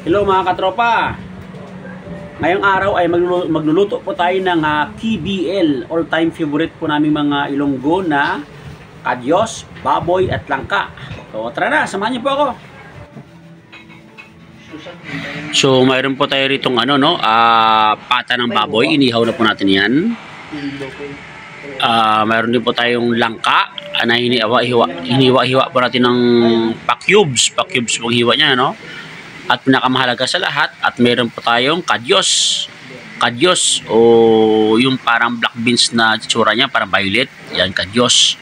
Hello mga katropa. Ngayong araw ay magluluto po tayo ng KBL, all-time favorite po namin mga Ilonggo na kadyos, baboy at langka. So tara na, samahan niyo po ako. So mayroon po tayo ritong pata ng baboy, inihaw na po natin 'yan. Mayroon din po tayong langka na hiniwa-hiwa po natin ng pa-cubes pong hiwa niya, no? At pinakamahalaga sa lahat, at meron po tayong kadyos o yung parang black beans na tsura niya, parang violet. Yan, kadyos.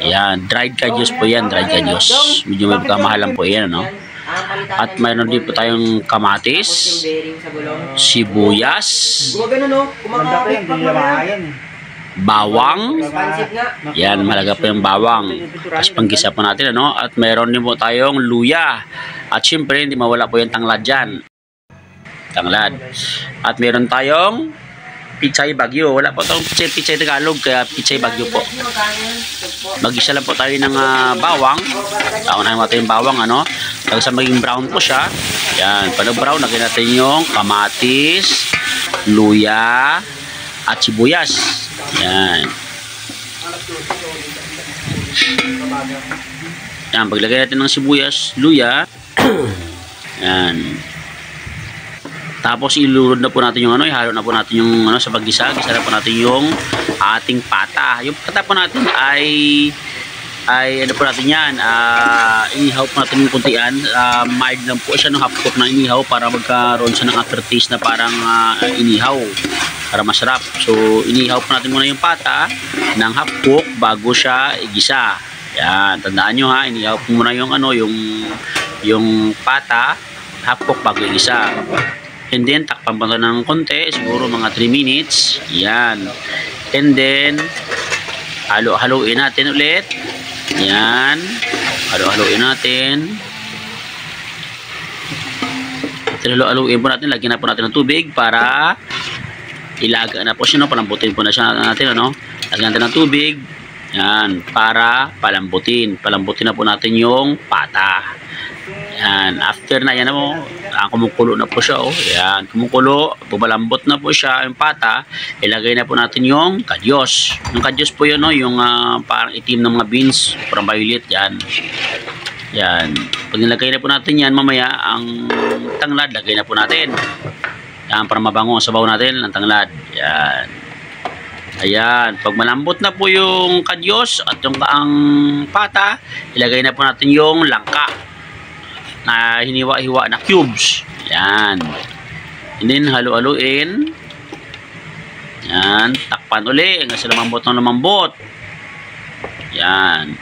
Yan, dried kadyos po yan, dried kadyos. Medyo may kamahalan po yan, no? At mayroon din po tayong kamatis, sibuyas, bawang. Yan, mahalaga po yung bawang. Tapos panggisa po natin, ano? At mayroon din po tayong luya. At syempre, hindi mawala po yung tanglad dyan. Tanglad. At meron tayong pichay bagyo. Wala po itong pichay Tagalog, kaya pichay bagyo po. Mag-isa lang po tayo ng bawang. Paunahin natin yung bawang, ano? Hanggang sa maging brown po siya. Yan. Pag brown, lagyan natin yung kamatis, luya, at sibuyas. Yan. Yan. Paglagay natin ng sibuyas, luya, yan. Tapos ilulod na po natin yung ihalo na po natin yung sa paggisa. Gisa na po natin yung ating pata. Yung pata po natin ay ano po natin yan, inihaw po natin yung kuntian. Mild lang po siya, half cook na inihaw para magkaroon siya ng aftertaste na parang inihaw para masarap. So inihaw po natin muna yung pata ng half cook bago siya igisa. Yan, tandaan nyo ha, inihaw po muna yung yung pata half cook bago igisa. And then takpan po ng konti, siguro mga 3 minutes. Yan. And then halo-haloin natin ulit. Yan. Halo-haloin natin. Halo-haloin po natin, lagyan na po natin ng tubig para ilaga na po siya, no? Palambutin po na siya natin, ano? Lagyan natin ng tubig. Yan, para palambutin na po natin yung pata. Yan, after na yan na mo, kumukulo na po siya, oh. Yan, kumukulo, bumalambot na po siya yung pata. Ilagay na po natin yung kadyos. Yung kadyos po yun, no? Yung parang itim ng mga beans, parang violet, yan. Yan, pag nilagay na po natin yan, mamaya ang tanglad, lagay na po natin. Yan, para mabango ang sabaw natin ng tanglad. Yan. Ayan, pag malambot na po yung kadyos at yung ang pata, ilagay na po natin yung langka na hiniwa-hiwa na cubes. Yan. And then halo-haloin. Yan, takpan uli hanggang sa lumambot ng lumambot. Yan.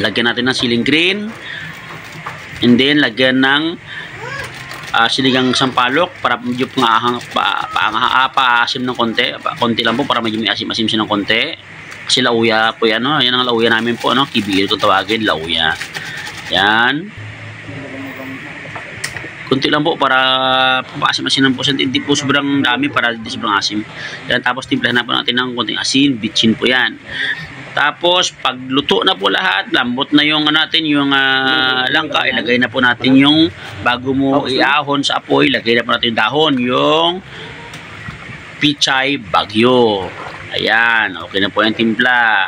Lagyan natin ng siling green. And then lagyan ng sinigang sampalok para medyo paasim ng konti lang po para medyo may asim-asim siya ng konti. Kasi lauya po yan, no? Yan ang lauya namin po, no? KBL kung tawagin, lauya. Yan. Konti lang po para paasim-asim ng po. Hindi po sobrang dami para hindi sobrang asim. Yan, tapos timplahan na po natin ng konting asin, bitchin po yan. Tapos pag luto na po lahat, lambot na yung natin yung langka, ilagay na po natin yung bago mo iahon sa apoy, ilagay na po natin yung dahon, yung pichay bagyo. Ayan, okay na po yung timpla.